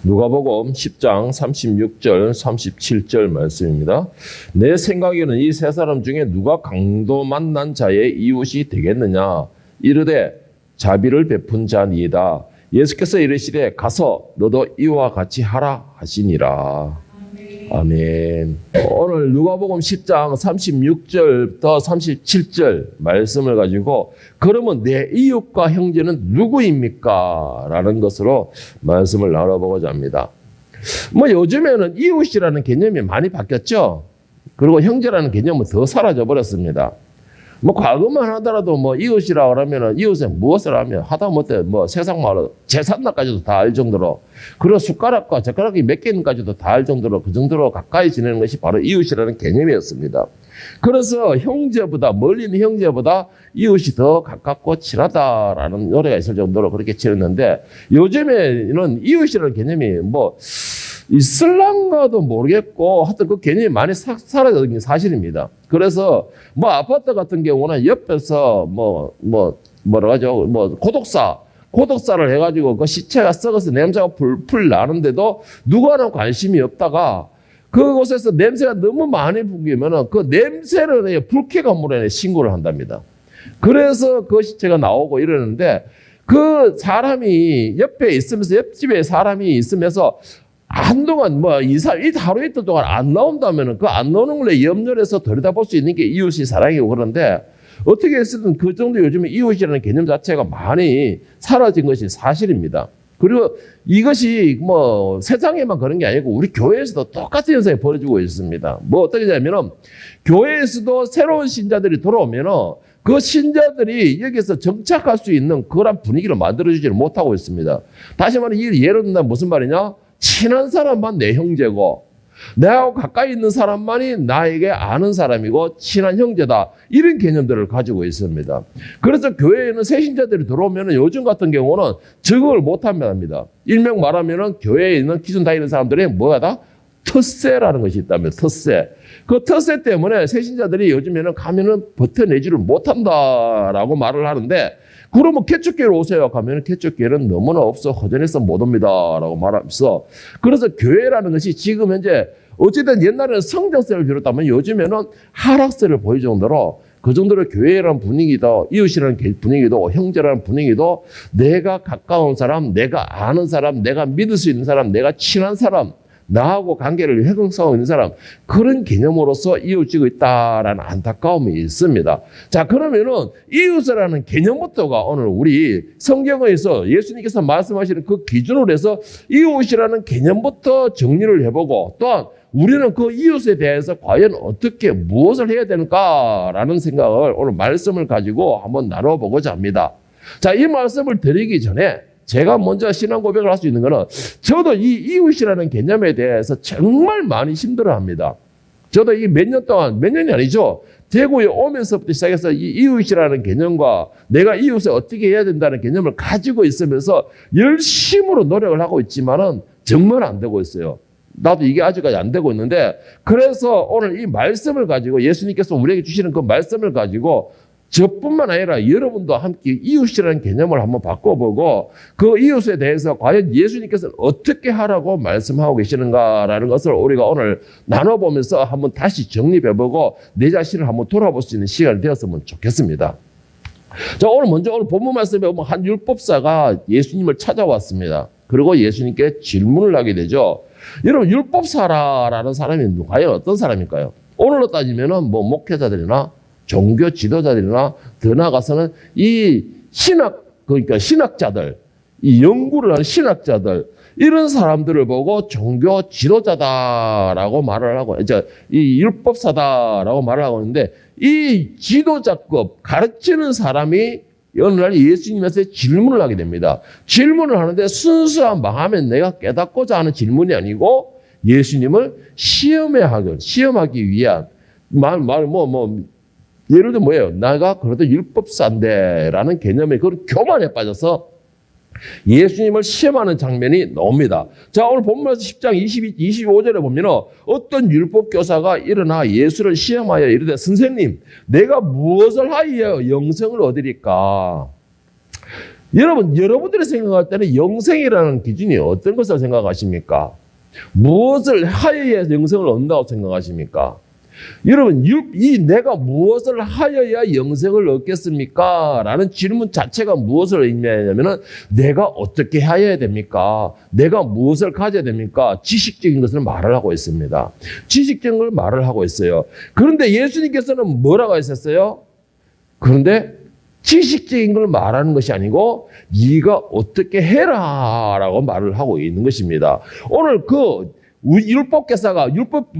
누가복음 10장 36절 37절 말씀입니다. 내 생각에는 이 세 사람 중에 누가 강도 만난 자의 이웃이 되겠느냐 이르되 자비를 베푼 자니이다. 예수께서 이르시되 가서 너도 이와 같이 하라 하시니라. 아멘. 오늘 누가복음 10장 36절부터 37절 말씀을 가지고 그러면 내 이웃과 형제는 누구입니까? 라는 것으로 말씀을 나눠보고자 합니다. 요즘에는 이웃이라는 개념이 많이 바뀌었죠. 그리고 형제라는 개념은 더 사라져 버렸습니다. 과거만 하더라도 이웃이라 그러면은 이웃에 무엇을 하면 하다못해 세상 말로 재산나까지도 다 알 정도로, 그리고 숟가락과 젓가락이 몇 개인까지도 다 알 정도로, 그 정도로 가까이 지내는 것이 바로 이웃이라는 개념이었습니다. 그래서 형제보다, 멀리 있는 형제보다 이웃이 더 가깝고 친하다라는 노래가 있을 정도로 그렇게 지냈는데, 요즘에는 이웃이라는 개념이 있을랑가도 모르겠고 하여튼 그 개념이 많이 사라진 게 사실입니다. 그래서 아파트 같은 경우는 옆에서 고독사를 해가지고 그 시체가 썩어서 냄새가 풀풀 나는데도 누구나 관심이 없다가 그곳에서 냄새가 너무 많이 풍기면은 그 냄새를 불쾌 건물에 신고를 한답니다. 그래서 그 시체가 나오고 이러는데, 그 사람이 옆에 있으면서, 옆집에 사람이 있으면서 한동안 하루 이틀 동안 안 나온다면은 그 안 나오는 걸 염려를 해서 들여다볼 수 있는 게 이웃이 사랑이고, 그런데 어떻게 했든 그 정도 요즘에 이웃이라는 개념 자체가 많이 사라진 것이 사실입니다. 그리고 이것이 세상에만 그런 게 아니고 우리 교회에서도 똑같은 현상이 벌어지고 있습니다. 어떻게 되냐면은 교회에서도 새로운 신자들이 들어오면은 그 신자들이 여기서 정착할 수 있는 그런 분위기를 만들어주지를 못하고 있습니다. 다시 말해, 예를 든다면 무슨 말이냐? 친한 사람만 내 형제고 내하고 가까이 있는 사람만이 나에게 아는 사람이고 친한 형제다, 이런 개념들을 가지고 있습니다. 그래서 교회에는 새 신자들이 들어오면 요즘 같은 경우는 적응을 못합니다. 일명 말하면 교회에 있는 기존 다니는 사람들이 뭐하다? 텃세라는 것이 있다면 텃세. 그 텃세 때문에 새 신자들이 요즘에는 가면은 버텨내지를 못한다라고 말을 하는데, 그러면 개척교회로 오세요 가면 개척교회는 너무나 없어 허전해서 못 옵니다 라고 말하면서, 그래서 교회라는 것이 지금 현재 어쨌든 옛날에는 성장세를 비롯하면 요즘에는 하락세를 보일 정도로, 그 정도로 교회라는 분위기도, 이웃이라는 분위기도, 형제라는 분위기도 내가 가까운 사람, 내가 아는 사람, 내가 믿을 수 있는 사람, 내가 친한 사람, 나하고 관계를 형성하고 있는 사람, 그런 개념으로서 이웃지고 있다라는 안타까움이 있습니다. 자, 그러면은 이웃이라는 개념부터가 오늘 우리 성경에서 예수님께서 말씀하시는 그 기준으로 해서 이웃이라는 개념부터 정리를 해보고, 또한 우리는 그 이웃에 대해서 과연 어떻게 무엇을 해야 되는가라는 생각을 오늘 말씀을 가지고 한번 나눠보고자 합니다. 자, 이 말씀을 드리기 전에 제가 먼저 신앙 고백을 할 수 있는 것은, 저도 이 이웃이라는 개념에 대해서 정말 많이 힘들어합니다. 저도 이 몇 년이 아니죠. 대구에 오면서부터 시작해서 이 이웃이라는 개념과 내가 이웃을 어떻게 해야 된다는 개념을 가지고 있으면서 열심으로 노력을 하고 있지만은 정말 안 되고 있어요. 나도 이게 아직까지 안 되고 있는데, 그래서 오늘 이 말씀을 가지고, 예수님께서 우리에게 주시는 그 말씀을 가지고 저뿐만 아니라 여러분도 함께 이웃이라는 개념을 한번 바꿔보고, 그 이웃에 대해서 과연 예수님께서는 어떻게 하라고 말씀하고 계시는가라는 것을 우리가 오늘 나눠보면서 한번 다시 정립해보고 내 자신을 한번 돌아볼 수 있는 시간이 되었으면 좋겠습니다. 자, 오늘 본문 말씀에 보면 한 율법사가 예수님을 찾아왔습니다. 그리고 예수님께 질문을 하게 되죠. 여러분, 율법사라는 사람이 과연 어떤 사람일까요? 오늘로 따지면은 목회자들이나 종교 지도자들이나 더 나아가서는 이 그러니까 신학자들, 이 연구를 하는 신학자들, 이런 사람들을 보고 종교 지도자다라고 말을 하고, 이 율법사다라고 말을 하고 있는데, 이 지도자급 가르치는 사람이 어느 날 예수님한테 질문을 하게 됩니다. 질문을 하는데 순수한 마음에 내가 깨닫고자 하는 질문이 아니고 예수님을 시험하기 위한 예를 들면 뭐예요? 내가 그래도 율법사인데 라는 개념의 그런 교만에 빠져서 예수님을 시험하는 장면이 나옵니다. 자, 오늘 본문에서 10장 25절에 보면 어떤 율법교사가 일어나 예수를 시험하여 이르되 선생님, 내가 무엇을 하여 영생을 얻으리까? 여러분, 여러분들이 생각할 때는 영생이라는 기준이 어떤 것을 생각하십니까? 무엇을 하여야 영생을 얻는다고 생각하십니까? 여러분, 내가 무엇을 하여야 영생을 얻겠습니까? 라는 질문 자체가 무엇을 의미하냐면은 내가 어떻게 하여야 됩니까? 내가 무엇을 가져야 됩니까? 지식적인 것을 말을 하고 있습니다. 지식적인 걸 말을 하고 있어요. 그런데 예수님께서는 뭐라고 하셨어요? 그런데 지식적인 걸 말하는 것이 아니고 네가 어떻게 해라 라고 말을 하고 있는 것입니다. 오늘 율법사가 영생에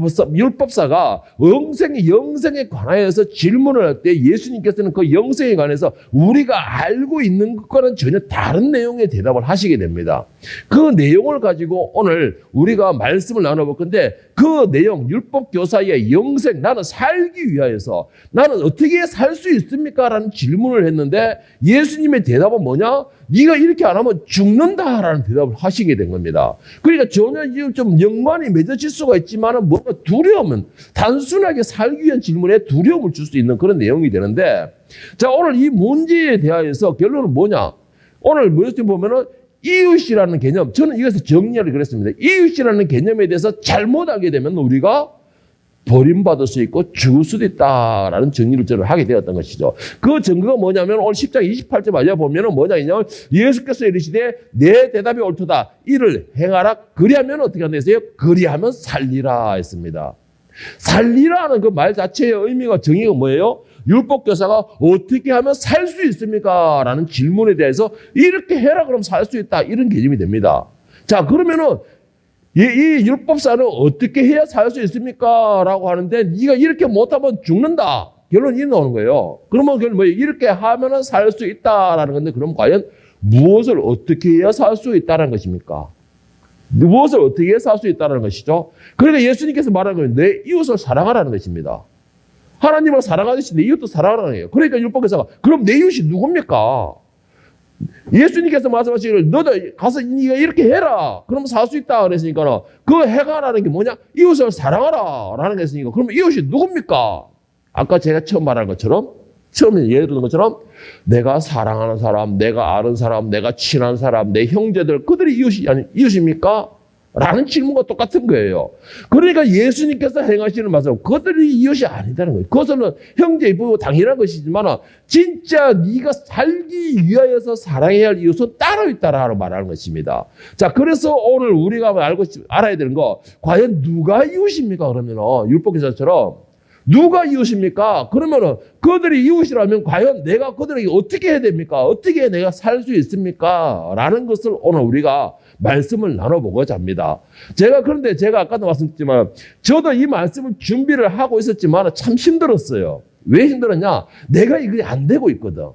관하여서 질문을 할 때 예수님께서는 그 영생에 관해서 우리가 알고 있는 것과는 전혀 다른 내용의 대답을 하시게 됩니다. 그 내용을 가지고 오늘 우리가 말씀을 나눠볼 건데 그 내용, 율법교사의 영생, 나는 살기 위하여서 나는 어떻게 살 수 있습니까? 라는 질문을 했는데 예수님의 대답은 뭐냐? 네가 이렇게 안 하면 죽는다라는 대답을 하시게 된 겁니다. 그러니까 전혀 좀 연관이 맺어질 수가 있지만은 뭔가 두려움은 단순하게 살기 위한 질문에 두려움을 줄 수 있는 그런 내용이 되는데, 자, 오늘 이 문제에 대하여서 결론은 뭐냐? 오늘 무엇을 보면은 이웃이라는 개념, 저는 이것을 정리하려고 그랬습니다. 이웃이라는 개념에 대해서 잘못 알게 되면 우리가 버림받을 수 있고 죽을 수도 있다라는 정리를 저는 하게 되었던 것이죠. 그 증거가 뭐냐면 오늘 10장 28절 알려보면 뭐냐면 예수께서 이르시되 내 대답이 옳도다. 이를 행하라. 그리하면 어떻게 한다세요? 그리하면 살리라 했습니다. 살리라는 그 말 자체의 의미가 정의가 뭐예요? 율법교사가 어떻게 하면 살 수 있습니까? 라는 질문에 대해서 이렇게 해라 그러면 살 수 있다. 이런 개념이 됩니다. 자, 그러면은 이 율법사는 어떻게 해야 살 수 있습니까? 라고 하는데 네가 이렇게 못하면 죽는다. 결론이 나오는 거예요. 그러면 결론 뭐예요? 이렇게 하면 살 수 있다라는 건데 그럼 과연 무엇을 어떻게 해야 살 수 있다는 것입니까? 무엇을 어떻게 해야 살 수 있다는 것이죠? 그러니까 예수님께서 말하는 건 내 이웃을 사랑하라는 것입니다. 하나님을 사랑하듯이 내 이웃도 사랑하라는 거예요. 그러니까 율법교사가 그럼 내 이웃이 누굽니까? 예수님께서 말씀하시기를 너도 가서 네가 이렇게 해라. 그러면 살 수 있다 그랬으니까 그 해가라는 게 뭐냐? 이웃을 사랑하라 라는 게 있으니까 그러면 이웃이 누굽니까? 아까 제가 처음 말한 것처럼 처음에 예를 들은 것처럼 내가 사랑하는 사람, 내가 아는 사람, 내가 친한 사람, 내 형제들 그들이 이웃입니까? 라는 질문과 똑같은 거예요. 그러니까 예수님께서 행하시는 말씀, 그들이 이웃이 아니다는 거예요. 그것은 형제의 부부 당연한 것이지만 진짜 네가 살기 위하여서 사랑해야 할 이웃은 따로 있다라고 말하는 것입니다. 자, 그래서 오늘 우리가 알아야 되는 거, 과연 누가 이웃입니까? 그러면 율법교사처럼 누가 이웃입니까? 그러면은 그들이 이웃이라면 과연 내가 그들에게 어떻게 해야 됩니까? 어떻게 내가 살 수 있습니까? 라는 것을 오늘 우리가 말씀을 나눠보고자 합니다. 그런데 제가 아까도 말씀드렸지만 저도 이 말씀을 준비를 하고 있었지만 참 힘들었어요. 왜 힘들었냐? 내가 이게 안 되고 있거든.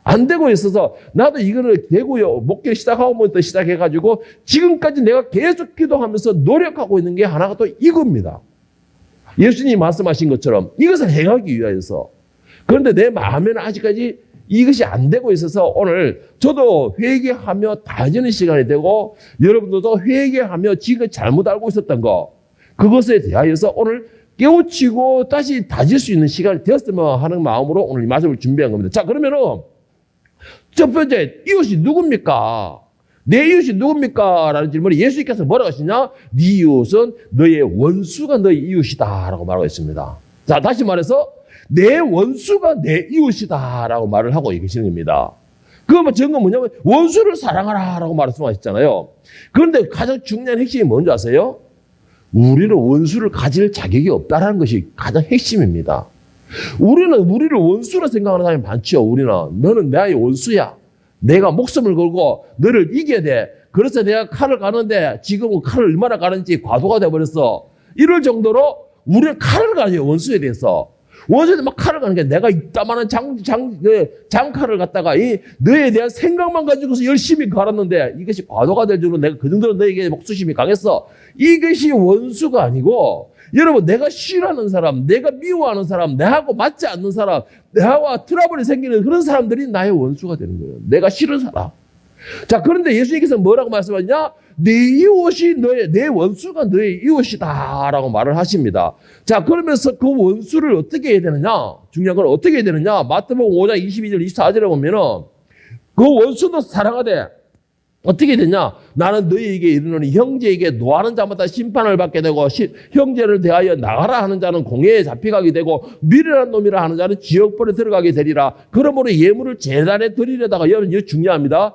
안 되고 있어서 나도 이거를 되고요. 목회 시작하고부터 시작해가지고 지금까지 내가 계속 기도하면서 노력하고 있는 게 하나가 또 이겁니다. 예수님이 말씀하신 것처럼 이것을 행하기 위하여서. 그런데 내 마음에는 아직까지 이것이 안 되고 있어서 오늘 저도 회개하며 다지는 시간이 되고 여러분들도 회개하며 지금 잘못 알고 있었던 거 그것에 대하여서 오늘 깨우치고 다시 다질 수 있는 시간이 되었으면 하는 마음으로 오늘 이 말씀을 준비한 겁니다. 자, 그러면은 첫 번째 이웃이 누굽니까? 내 이웃이 누굽니까? 라는 질문에 예수님께서 뭐라고 하시냐? 네 이웃은 너의 원수가 너의 이웃이다 라고 말하고 있습니다. 자, 다시 말해서 내 원수가 내 이웃이다 라고 말을 하고 계시는 겁니다. 그러면 증거는 뭐냐면 원수를 사랑하라 라고 말씀하셨잖아요. 그런데 가장 중요한 핵심이 뭔지 아세요? 우리는 원수를 가질 자격이 없다는 것이 가장 핵심입니다. 우리를 원수로 생각하는 사람이 많죠. 너는 나의 원수야. 내가 목숨을 걸고 너를 이겨야 돼. 그래서 내가 칼을 가는데 지금은 칼을 얼마나 가는지 과도가 돼버렸어. 이럴 정도로 우리는 칼을 가요. 원수에 대해서. 원수한테 막 칼을 가는 게 내가 이따만한 장칼을 갖다가 너에 대한 생각만 가지고서 열심히 갈았는데 이것이 과도가 될 줄은 내가 그 정도로 너에게 목수심이 강했어. 이것이 원수가 아니고 여러분 내가 싫어하는 사람, 내가 미워하는 사람, 나하고 맞지 않는 사람, 나와 트러블이 생기는 그런 사람들이 나의 원수가 되는 거예요. 내가 싫은 사람. 자, 그런데 예수님께서 뭐라고 말씀하냐? 내 이웃이 내 원수가 너의 이웃이다 라고 말을 하십니다. 자, 그러면서 그 원수를 어떻게 해야 되느냐? 중요한 건 어떻게 해야 되느냐? 마태복음 5장 22절 24절에 보면은 그 원수도 사랑하되 어떻게 되냐? 나는 너희에게 이르노니 형제에게 노하는 자마다 심판을 받게 되고 형제를 대하여 나가라 하는 자는 공회에 잡혀가게 되고 미련한 놈이라 하는 자는 지옥불에 들어가게 되리라. 그러므로 예물을 제단에 드리려다가 여러분 이거 중요합니다.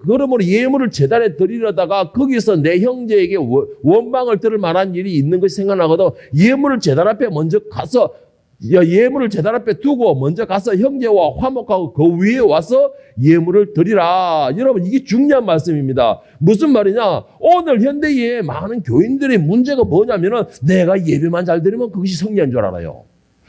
그러므로 예물을 제단에 드리려다가 거기서 내 형제에게 원망을 들을 만한 일이 있는 것이 생각나거든. 예물을 제단 앞에 먼저 가서 예물을 제단 앞에 두고 먼저 가서 형제와 화목하고 그 위에 와서 예물을 드리라. 여러분 이게 중요한 말씀입니다. 무슨 말이냐? 오늘 현대에 많은 교인들의 문제가 뭐냐면은 내가 예배만 잘 드리면 그것이 성리한 줄 알아요.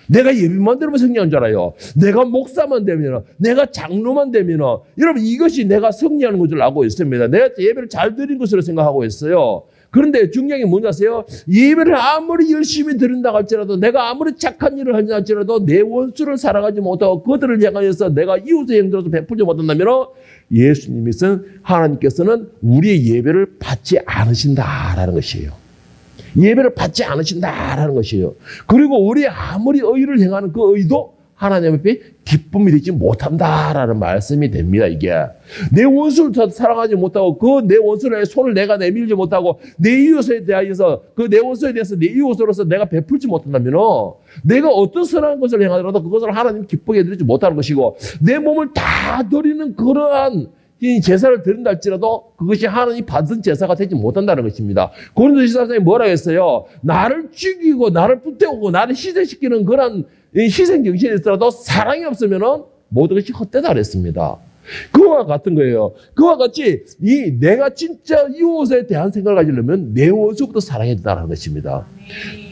내가 예배만 드리면 성리한 줄 알아요. 내가 목사만 되면, 내가 장로만 되면, 여러분 이것이 내가 성리하는 것을 알고 있습니다. 내가 예배를 잘 드린 것으로 생각하고 있어요. 그런데 중요한 게 뭔지 아세요? 예배를 아무리 열심히 드린다 할지라도 내가 아무리 착한 일을 하냐 할지라도 내 원수를 사랑하지 못하고 그들을 향하여서 내가 이웃의 행동으로 베풀지 못한다면 하나님께서는 우리의 예배를 받지 않으신다라는 것이에요. 예배를 받지 않으신다라는 것이에요. 그리고 우리 아무리 의를 행하는 그 의도 하나님 앞에 기쁨이 되지 못한다라는 말씀이 됩니다. 이게 내 원수를 사랑하지 못하고 그 내 원수를 손을 내가 내밀지 못하고 내 이웃에 대하여서 그 내 원수에 대해서 내 이웃으로서 내가 베풀지 못한다면 내가 어떤 선한 것을 행하더라도 그것을 하나님 기쁘게 드리지 못하는 것이고 내 몸을 다 드리는 그러한 이 제사를 드린다 할지라도 그것이 하나님이 받은 제사가 되지 못한다는 것입니다. 고린도전서 14장에 뭐라고 했어요? 나를 죽이고 나를 불태우고 나를 희생시키는 그런 희생 정신이 있더라도 사랑이 없으면 모든 것이 헛되다 그랬습니다. 그와 같은 거예요. 그와 같이 내가 진짜 이웃에 대한 생각을 가지려면 내 원수부터 사랑해야 된다는 것입니다.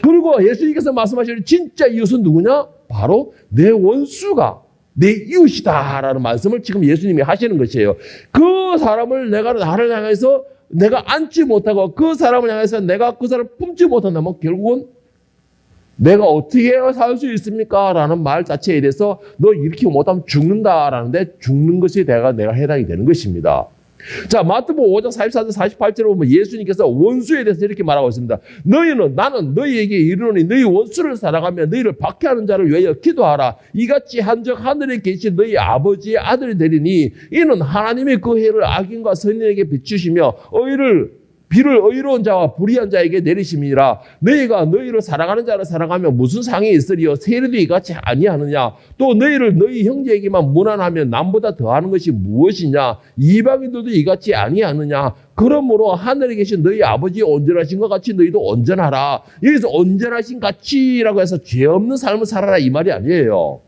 그리고 예수님께서 말씀하시는 진짜 이웃은 누구냐? 바로 내 원수가 내 이웃이다라는 말씀을 지금 예수님이 하시는 것이에요. 그 사람을 나를 향해서 내가 안지 못하고 그 사람을 향해서 내가 그 사람을 품지 못한다면 결국은 내가 어떻게 살 수 있습니까? 라는 말 자체에 대해서 너 이렇게 못하면 죽는다라는데 죽는 것이 내가 해당이 되는 것입니다. 자, 마태복음 5장 44절 48절에 보면 예수님께서 원수에 대해서 이렇게 말하고 있습니다. 나는 너희에게 이르노니 너희 원수를 사랑하며 너희를 박해하는 자를 위하여 기도하라. 이같이 한즉 하늘에 계신 너희 아버지의 아들이 되리니 이는 하나님이 그 해를 악인과 선인에게 비추시며 비를 의로운 자와 불의한 자에게 내리심이라. 너희가 너희를 사랑하는 자를 사랑하며 무슨 상이 있으리요? 세리도 이같이 아니하느냐? 또 너희 형제에게만 무난하면 남보다 더하는 것이 무엇이냐? 이방인들도 이같이 아니하느냐? 그러므로 하늘에 계신 너희 아버지 온전하신 것 같이 너희도 온전하라. 여기서 온전하신 같이라고 해서 죄 없는 삶을 살아라 이 말이 아니에요.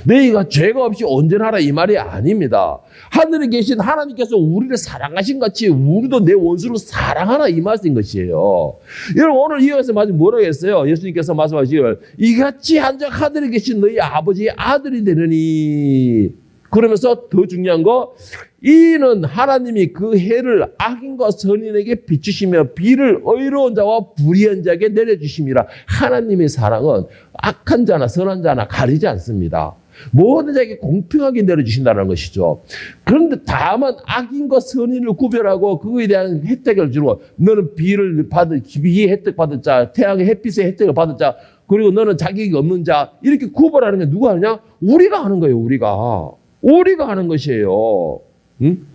너희가 죄가 없이 온전하라 이 말이 아닙니다. 하늘에 계신 하나님께서 우리를 사랑하신 같이 우리도 내 원수를 사랑하라 이 말씀인 것이에요. 여러분 오늘 이어서 뭐라고 했어요? 예수님께서 말씀하시길 이같이 한즉 하늘에 계신 너희 아버지의 아들이 되느니 그러면서 더 중요한 거 이는 하나님이 그 해를 악인과 선인에게 비추시며 비를 의로운 자와 불의한 자에게 내려주심이라. 하나님의 사랑은 악한 자나 선한 자나 가리지 않습니다. 모든 자에게 공평하게 내려주신다는 것이죠. 그런데 다만 악인과 선인을 구별하고 그거에 대한 혜택을 주고 너는 비 혜택 받을 자, 태양의 햇빛의 혜택을 받을 자, 그리고 너는 자격이 없는 자 이렇게 구별하는 게 누가 하느냐? 우리가 하는 거예요. 우리가 하는 것이에요. 응?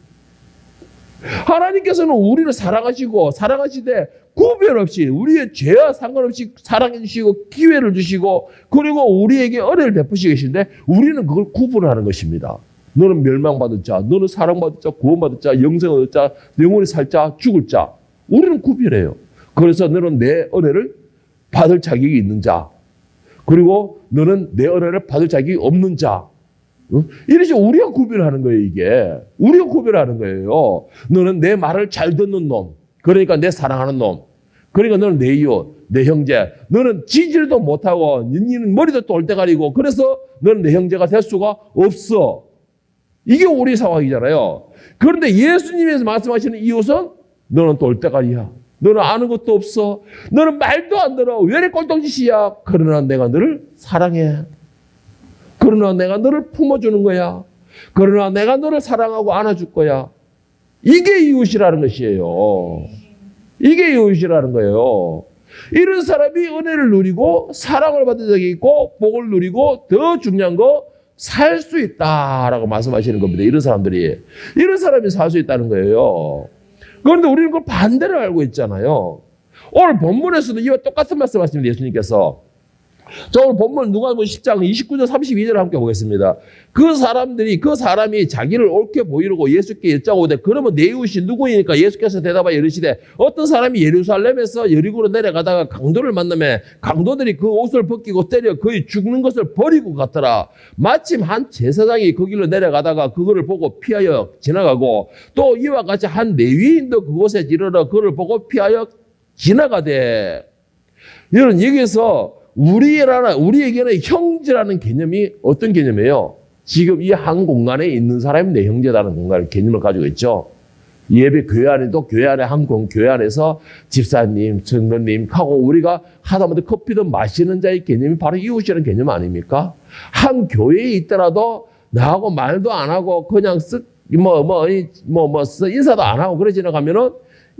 하나님께서는 우리를 사랑하시되 구별 없이 우리의 죄와 상관없이 사랑해 주시고 기회를 주시고 그리고 우리에게 은혜를 베푸시고 계신데 우리는 그걸 구분하는 것입니다. 너는 멸망받을 자, 너는 사랑받을 자, 구원받을 자, 영생을 얻을 자, 영원히 살 자, 죽을 자. 우리는 구별해요. 그래서 너는 내 은혜를 받을 자격이 있는 자, 그리고 너는 내 은혜를 받을 자격이 없는 자. 이래서 우리가 구별하는 거예요, 이게. 우리가 구별하는 거예요. 너는 내 말을 잘 듣는 놈. 그러니까 내 사랑하는 놈. 그러니까 너는 내 이웃, 내 형제. 너는 지지도 못하고, 너는 머리도 똘대가리고, 그래서 너는 내 형제가 될 수가 없어. 이게 우리 상황이잖아요. 그런데 예수님께서 말씀하시는 이웃은 너는 똘대가리야. 너는 아는 것도 없어. 너는 말도 안 들어. 왜 이래 꼴통짓이야. 그러나 내가 너를 사랑해. 그러나 내가 너를 품어주는 거야. 그러나 내가 너를 사랑하고 안아줄 거야. 이게 이웃이라는 것이에요. 이게 이웃이라는 거예요. 이런 사람이 은혜를 누리고 사랑을 받은 적이 있고 복을 누리고 더 중요한 거 살 수 있다라고 말씀하시는 겁니다. 이런 사람들이. 이런 사람이 살 수 있다는 거예요. 그런데 우리는 그걸 반대로 알고 있잖아요. 오늘 본문에서도 이와 똑같은 말씀 하십니다. 예수님께서. 자, 오늘 본문 누가복음 10장 29절 32절을 함께 보겠습니다. 그 사람이 자기를 옳게 보이려고 예수께 여짜오되 그러면 내 이웃이 누구이니까? 예수께서 대답하여 이르시되 어떤 사람이 예루살렘에서 여리고로 내려가다가 강도를 만나매 강도들이 그 옷을 벗기고 때려 거의 죽는 것을 버리고 갔더라. 마침 한 제사장이 그 길로 내려가다가 그거를 보고 피하여 지나가고 또 이와 같이 한 레위인도 그곳에 이르러 그를 보고 피하여 지나가되. 여러분, 여기서 우리에게는 형제라는 개념이 어떤 개념이에요? 지금 이 한 공간에 있는 사람이 내 형제라는 공간의 개념을 가지고 있죠. 예배 교회 안에도 교회 안에 교회 안에서 집사님, 전도님 하고 우리가 하다못해 커피도 마시는 자의 개념이 바로 이웃이라는 개념 아닙니까? 한 교회에 있더라도 나하고 말도 안 하고 그냥 인사도 안 하고 그래 지나가면은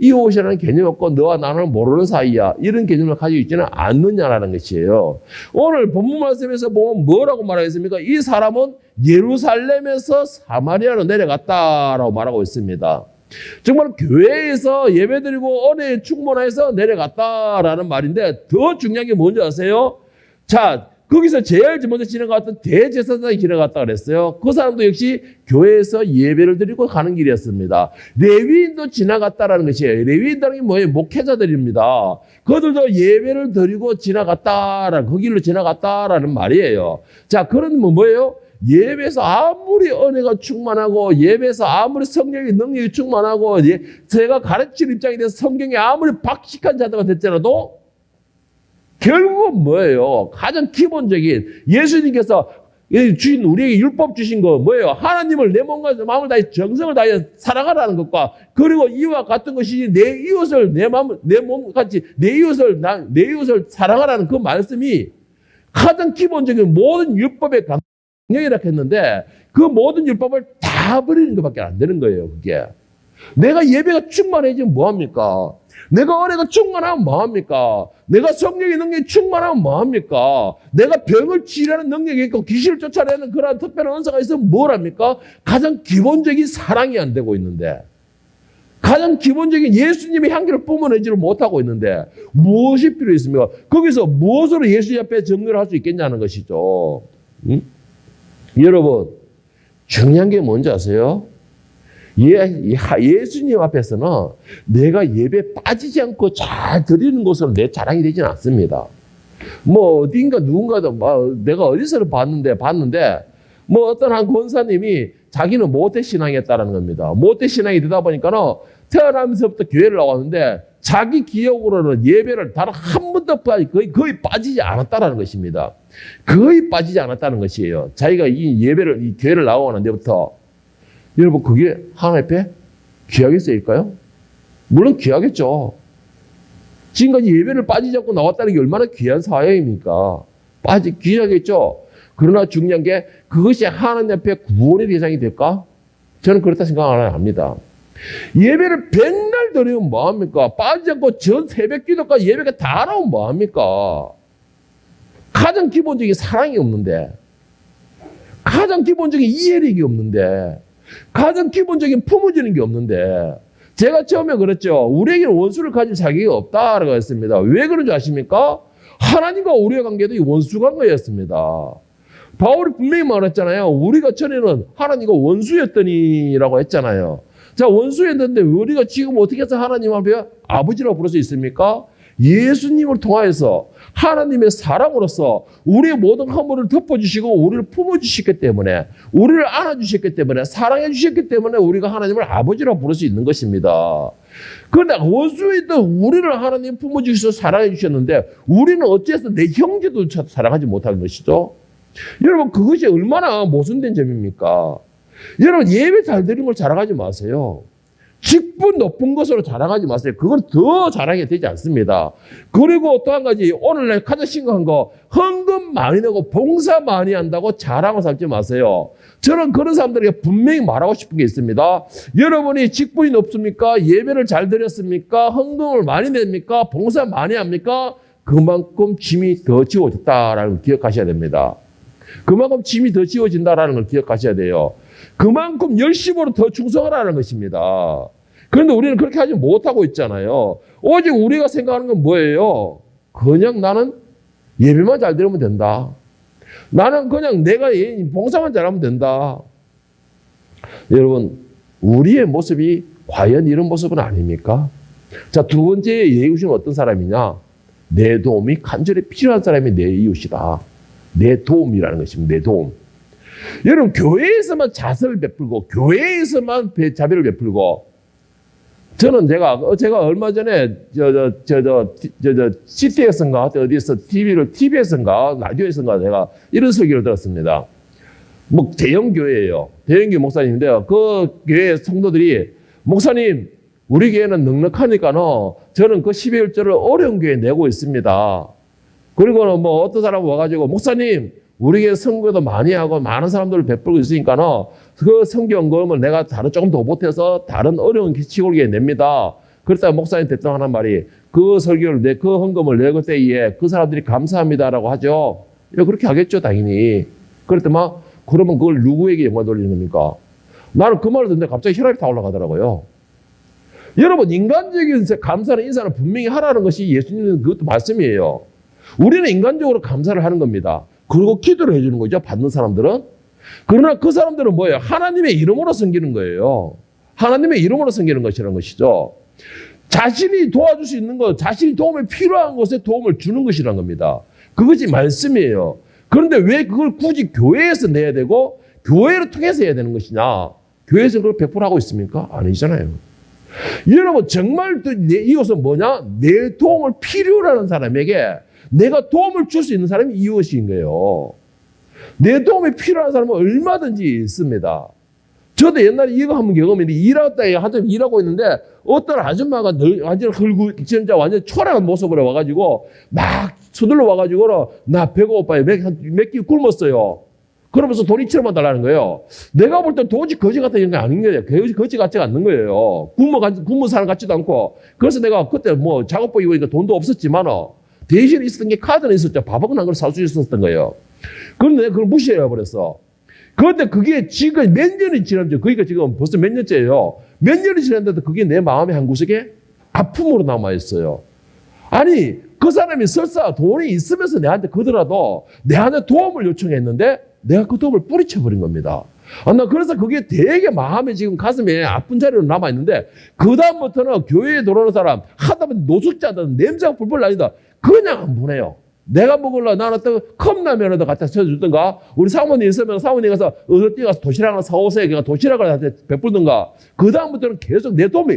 이웃이라는 개념이 없고 너와 나는 모르는 사이야. 이런 개념을 가지고 있지는 않느냐라는 것이에요. 오늘 본문 말씀에서 보면 뭐라고 말하겠습니까? 이 사람은 예루살렘에서 사마리아로 내려갔다라고 말하고 있습니다. 정말 교회에서 예배드리고 은혜에 충만해서 내려갔다라는 말인데 더 중요한 게 뭔지 아세요? 자, 거기서 제일 먼저 지나갔던 대제사장이 지나갔다 그랬어요. 그 사람도 역시 교회에서 예배를 드리고 가는 길이었습니다. 레위인도 지나갔다라는 것이에요. 레위인이라는 게 뭐예요? 목회자들입니다. 그들도 예배를 드리고 그 길로 지나갔다라는 말이에요. 자, 그런 뭐예요? 예배에서 아무리 은혜가 충만하고 예배에서 아무리 성령의 능력이 충만하고 제가 가르치는 입장에 대해서 성경이 아무리 박식한 자들가 됐더라도 결국은 뭐예요? 가장 기본적인 예수님께서 주신 우리에게 율법 주신 거 뭐예요? 하나님을 내 몸과 마음을 다해 정성을 다해 사랑하라는 것과 그리고 이와 같은 것이 내 이웃을 내 몸같이 내 이웃을 사랑하라는 그 말씀이 가장 기본적인 모든 율법의 강령이라고 했는데 그 모든 율법을 다 버리는 것밖에 안 되는 거예요. 그게 내가 예배가 충만해지면 뭐합니까? 내가 은혜가 충만하면 뭐합니까? 내가 성령의 능력이 충만하면 뭐합니까? 내가 병을 치료하는 능력이 있고 귀신을 쫓아내는 그런 특별한 은사가 있으면 뭘 합니까? 가장 기본적인 사랑이 안 되고 있는데 가장 기본적인 예수님의 향기를 뿜어내지를 못하고 있는데 무엇이 필요했습니까? 거기서 무엇으로 예수님 앞에 정리를 할 수 있겠냐는 것이죠. 여러분, 중요한 게 뭔지 아세요? 예수님 앞에서는 내가 예배에 빠지지 않고 잘 드리는 것으로 내 자랑이 되지는 않습니다. 뭐 어딘가 누군가도 내가 어디서 봤는데 뭐 어떤 한 권사님이 자기는 모태신앙이었다는 겁니다. 모태신앙이 되다 보니까는 태어나면서부터 교회를 나왔는데 자기 기억으로는 예배를 단 한 번도 거의 빠지지 않았다는 것입니다. 거의 빠지지 않았다는 것이에요. 자기가 이 교회를 나오는 데부터. 여러분, 그게 하나님 앞에 귀하게 쓰일까요? 물론 귀하겠죠. 지금까지 예배를 빠지지 않고 나왔다는 게 얼마나 귀한 사역입니까? 귀하겠죠. 그러나 중요한 게 그것이 하나님 앞에 구원의 대상이 될까? 저는 그렇다 생각 안 합니다. 예배를 백날 드리면 뭐합니까? 빠지지 않고 전 새벽 기도까지 예배가 다 나오면 뭐합니까? 가장 기본적인 사랑이 없는데, 가장 기본적인 이해력이 없는데, 가장 기본적인 품어지는 게 없는데 제가 처음에 그랬죠. 우리에게는 원수를 가질 자격이 없다라고 했습니다. 왜 그런 줄 아십니까? 하나님과 우리의 관계도 원수 관계였습니다. 바울이 분명히 말했잖아요. 우리가 전에는 하나님과 원수였더니라고 했잖아요. 자, 원수였는데 우리가 지금 어떻게 해서 하나님 앞에 아버지라고 부를 수 있습니까? 예수님을 통하여서 하나님의 사랑으로서 우리의 모든 허물을 덮어주시고 우리를 품어주셨기 때문에 우리를 안아주셨기 때문에 사랑해 주셨기 때문에 우리가 하나님을 아버지라고 부를 수 있는 것입니다. 그런데 원수였던 우리를 하나님 품어주셔서 사랑해 주셨는데 우리는 어찌해서 내 형제도 사랑하지 못하는 것이죠. 여러분, 그것이 얼마나 모순된 점입니까? 여러분, 예배 잘 드리는 걸 자랑하지 마세요. 직분 높은 것으로 자랑하지 마세요. 그건 더 자랑이 되지 않습니다. 그리고 또 한 가지, 오늘날 가장 심각한 거, 헌금 많이 내고 봉사 많이 한다고 자랑을 삼지 마세요. 저는 그런 사람들에게 분명히 말하고 싶은 게 있습니다. 여러분이 직분이 높습니까? 예배를 잘 드렸습니까? 헌금을 많이 냅니까? 봉사 많이 합니까? 그만큼 짐이 더 지워졌다라는 걸 기억하셔야 됩니다. 그만큼 짐이 더 지워진다라는 걸 기억하셔야 돼요. 그만큼 열심으로 더 충성하라는 것입니다. 그런데 우리는 그렇게 하지 못하고 있잖아요. 오직 우리가 생각하는 건 뭐예요? 그냥 나는 예배만 잘 드리면 된다. 나는 그냥 내가 봉사만 잘하면 된다. 여러분, 우리의 모습이 과연 이런 모습은 아닙니까? 자, 두 번째 이웃은 어떤 사람이냐? 내 도움이 간절히 필요한 사람이 내 이웃이다. 내 도움이라는 것입니다. 내 도움. 여러분, 교회에서만 자선을 베풀고 교회에서만 자비를 베풀고, 저는 제가 얼마 전에 CT에서인가 어디에서 TV에서인가 라디오에서인가 제가 이런 설교를 들었습니다. 뭐 대형 교회예요. 대형 교회 목사님인데요. 그 교회 성도들이 목사님, 우리 교회는 넉넉하니까요. 저는 그 12일절을 어려운 교회에 내고 있습니다. 그리고는 뭐 어떤 사람 와가지고 목사님, 우리 교회 선교도 많이 하고 많은 사람들을 베풀고 있으니까는 그 선교원금을 내가 조금 더 못해서 다른 어려운 시골교회에 냅니다. 그랬다가 목사님 대뜸 하는 말이 그 설교를 그 헌금을 내고 때에 그 사람들이 감사합니다라고 하죠. 그렇게 하겠죠, 당연히. 그랬더니 그러면 그걸 누구에게 영광 돌리는 겁니까? 나는 그 말을 듣는데 갑자기 혈압이 다 올라가더라고요. 여러분, 인간적인 감사는 인사는 분명히 하라는 것이 예수님의 그것도 말씀이에요. 우리는 인간적으로 감사를 하는 겁니다. 그리고 기도를 해주는 거죠, 받는 사람들은. 그러나 그 사람들은 뭐예요? 하나님의 이름으로 섬기는 거예요. 하나님의 이름으로 섬기는 것이라는 것이죠. 자신이 도와줄 수 있는 것, 자신이 도움이 필요한 곳에 도움을 주는 것이라는 겁니다. 그것이 말씀이에요. 그런데 왜 그걸 굳이 교회에서 내야 되고 교회를 통해서 해야 되는 것이냐? 교회에서 그걸 100% 하고 있습니까? 아니잖아요. 여러분, 정말 내 이웃은 뭐냐? 내 도움을 필요로 하는 사람에게 내가 도움을 줄 수 있는 사람이 이웃인 거예요. 내 도움이 필요한 사람은 얼마든지 있습니다. 저도 옛날에 이거 한번 경험했는데, 일하다가 한참 일하고 있는데 어떤 아줌마가 완전 진짜 완전 초라한 모습으로 와가지고 막 서둘러 와가지고 나 배고파요. 몇 끼 굶었어요. 그러면서 돈 2,000원만 달라는 거예요. 내가 볼 땐 도저히 거지 같은 게 아닌 거예요. 거지 같지가 않는 거예요. 굶은 사람 같지도 않고. 그래서 내가 그때 뭐 작업복 입으니까 돈도 없었지만 대신 있었던 게 카드는 있었죠. 밥은 한 걸 살 수 있었던 거예요. 그런데 내가 그걸 무시해버렸어. 그런데 그게 지금 몇 년이 지났죠. 그러니까 지금 벌써 몇 년째예요. 몇 년이 지났는데도 그게 내 마음의 한 구석에 아픔으로 남아있어요. 아니, 그 사람이 설사 돈이 있으면서 내한테 그더라도 내한테 도움을 요청했는데 내가 그 도움을 뿌리쳐버린 겁니다. 나 그래서 그게 되게 마음에 지금 가슴에 아픈 자리로 남아있는데, 그다음부터는 교회에 들어오는 사람, 하다 보면 노숙자든 냄새가 불불 나니다. 그냥 안 보내요. 내가 먹으려 나는 어떤 컵라면을 갖다 쳐주든가, 우리 사모님 있으면 사모님 가서 어디 가서 도시락을 사오세요. 그러니까 도시락을 한테 베풀든가. 그다음부터는 계속 내 도움이,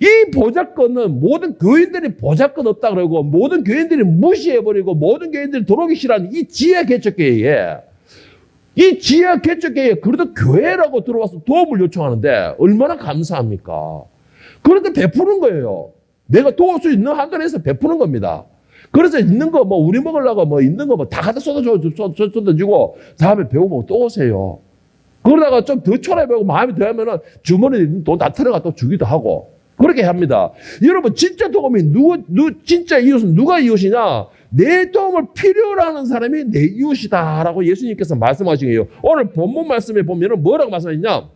이 보잘것은 모든 교인들이 보잘것 없다 그러고 모든 교인들이 무시해버리고 모든 교인들이 들어오기 싫어하는 이 지하 개척교회에, 이 지하 개척교회에 그래도 교회라고 들어와서 도움을 요청하는데 얼마나 감사합니까? 그런데 베푸는 거예요. 내가 도울 수 있는 한도에서 베푸는 겁니다. 그래서 있는 거 뭐 우리 먹으려고 뭐 있는 거 뭐 다 갖다 쏟아주고 다음에 배고프면 또 오세요. 그러다가 좀 더 초라해보고 마음이 더하면은 주머니에 돈 다 털어가 또 주기도 하고 그렇게 합니다. 여러분, 진짜 도움이 진짜 이웃은 누가 이웃이냐? 내 도움을 필요로 하는 사람이 내 이웃이다라고 예수님께서 말씀하신 거예요. 오늘 본문 말씀에 보면은 뭐라고 말씀하시냐?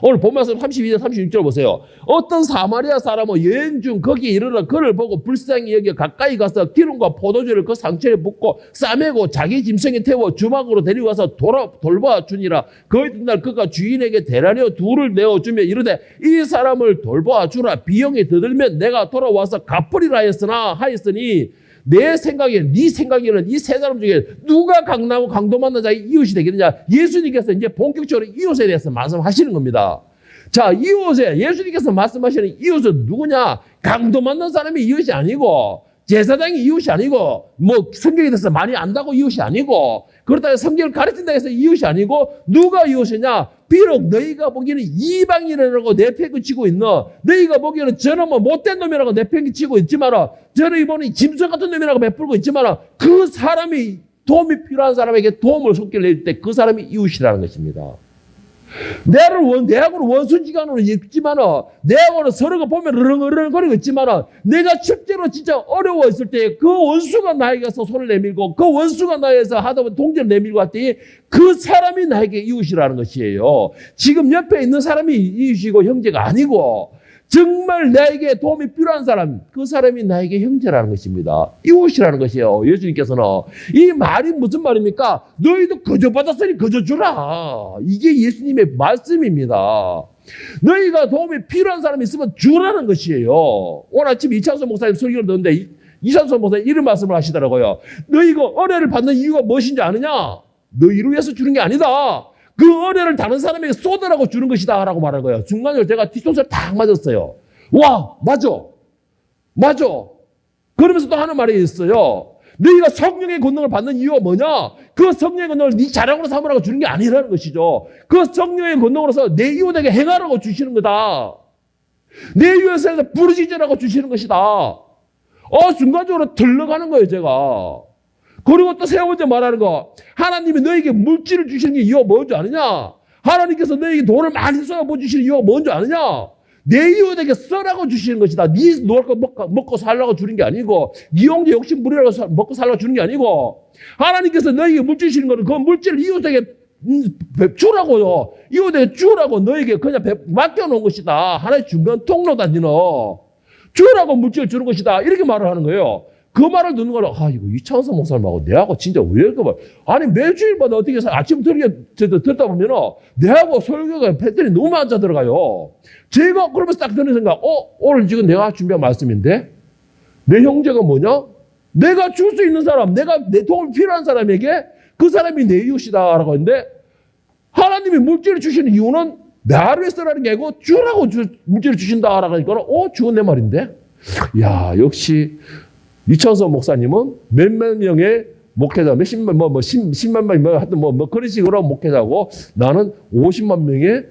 오늘 본 말씀 32절 36절 보세요. 어떤 사마리아 사람은 여행 중 거기에 이르러 그를 보고 불쌍히 여겨 가까이 가서 기름과 포도주를 그 상처에 붓고 싸매고 자기 짐승에 태워 주막으로 데리고 가서 돌보아 주니라. 그 이튿날 그가 주인에게 데나리오 둘을 내어주며 이르되 이 사람을 돌보아 주라. 비용이 더 들면 내가 돌아와서 갚으리라 하였으니 내 생각에는, 네 생각에는 이 세 사람 중에 누가 강도 만난 자의 이웃이 되겠느냐? 예수님께서 이제 본격적으로 이웃에 대해서 말씀하시는 겁니다. 자, 이웃에, 예수님께서 말씀하시는 이웃은 누구냐? 강도 만난 사람이 이웃이 아니고, 제사장이 이웃이 아니고, 뭐 성경에 대해서 많이 안다고 이웃이 아니고, 그렇다고 성경을 가르친다 해서 이웃이 아니고, 누가 이웃이냐? 비록 너희가 보기에는 이방인이라고 내팽개치고 있는, 너희가 보기에는 저놈은 못된 놈이라고 내팽개치고 있지만, 저놈이 보니 짐승 같은 놈이라고 베풀고 있지만, 그 사람이 도움이 필요한 사람에게 도움을 손길을 낼 때 그 사람이 이웃이라는 것입니다. 내하고는 원수지간으로 있지만은, 내하고는 서로가 보면 으르렁거리고 있지만은, 내가 실제로 진짜 어려워했을 때 그 원수가 나에게서 손을 내밀고, 그 원수가 나에게서 하다 보면 동전을 내밀고 할 때, 그 사람이 나에게 이웃이라는 것이에요. 지금 옆에 있는 사람이 이웃이고 형제가 아니고, 정말 나에게 도움이 필요한 사람, 그 사람이 나에게 형제라는 것입니다. 이웃이라는 것이에요. 예수님께서는. 이 말이 무슨 말입니까? 너희도 거저 받았으니 거저 주라. 이게 예수님의 말씀입니다. 너희가 도움이 필요한 사람이 있으면 주라는 것이에요. 오늘 아침 이창수 목사님 설교를 듣는데 이창수 목사님 이런 말씀을 하시더라고요. 너희가 은혜를 받는 이유가 무엇인지 아느냐? 너희를 위해서 주는 게 아니다. 그 은혜를 다른 사람에게 쏟으라고 주는 것이다 라고 말한 거예요. 순간적으로 제가 뒤통수를 딱 맞았어요. 와, 맞아. 그러면서 또 하는 말이 있어요. 너희가 성령의 권능을 받는 이유가 뭐냐? 그 성령의 권능을 네 자랑으로 삼으라고 주는 게 아니라는 것이죠. 그 성령의 권능으로서 내 이웃에게 행하라고 주시는 거다. 내 이웃에서 부르짖으라고 주시는 것이다. 순간적으로 들러가는 거예요, 제가. 그리고 또 세 번째 말하는 거, 하나님이 너에게 물질을 주시는 게 이유가 뭔지 아느냐? 하나님께서 너에게 돈을 많이 쏟아부어 주시는 이유가 뭔지 아느냐? 내 이웃에게 써라고 주시는 것이다. 네 놀 거 먹고 살라고 주는 게 아니고, 네 형제 욕심 부리라고 먹고 살라고 주는 게 아니고, 하나님께서 너에게 물질 주시는 거는 그 물질을 이웃에게 주라고요. 이웃에게 주라고 너에게 그냥 맡겨놓은 것이다. 하나의 중간 통로다, 너는. 주라고 물질을 주는 것이다. 이렇게 말을 하는 거예요. 그 말을 듣는 거는, 이거 이창섭 목사님하고 내하고 진짜 왜 이렇게 말, 아니, 매주일마다 어떻게 아침 듣다 보면은, 내하고 설교가 패턴이 너무 앉아 들어가요. 제가 그러면서 딱 드는 생각, 오늘 지금 내가 준비한 말씀인데, 내 형제가 뭐냐? 내가 줄 수 있는 사람, 내 도움이 필요한 사람에게 그 사람이 내 이웃이다라고 하는데, 하나님이 물질을 주시는 이유는 나를 위해서라는 게 아니고, 주라고 물질을 주신다라고 하니까, 주은 내 말인데? 야, 역시, 이창섭 목사님은 몇몇 명의 목회자, 몇십만, 10만 명, 하여튼 그런 식으로 목회자고, 나는 50만 명의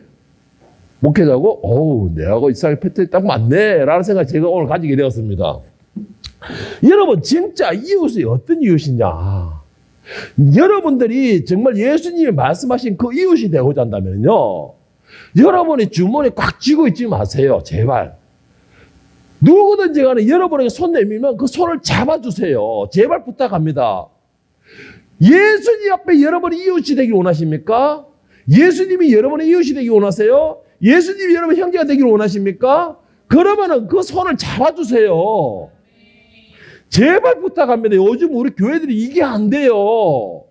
목회자고, 내하고 이상의 패턴이 딱 맞네, 라는 생각을 제가 오늘 가지게 되었습니다. 여러분, 진짜 이웃이 어떤 이웃이냐? 여러분들이 정말 예수님이 말씀하신 그 이웃이 되고자 한다면요, 여러분이 주머니에 꽉 쥐고 있지 마세요, 제발. 누구든지 간에 여러분에게 손 내밀면 그 손을 잡아주세요. 제발 부탁합니다. 예수님 앞에 여러분이 이웃이 되길 원하십니까? 예수님이 여러분의 이웃이 되길 원하세요? 예수님이 여러분 형제가 되길 원하십니까? 그러면은 그 손을 잡아주세요. 제발 부탁합니다. 요즘 우리 교회들이 이게 안 돼요.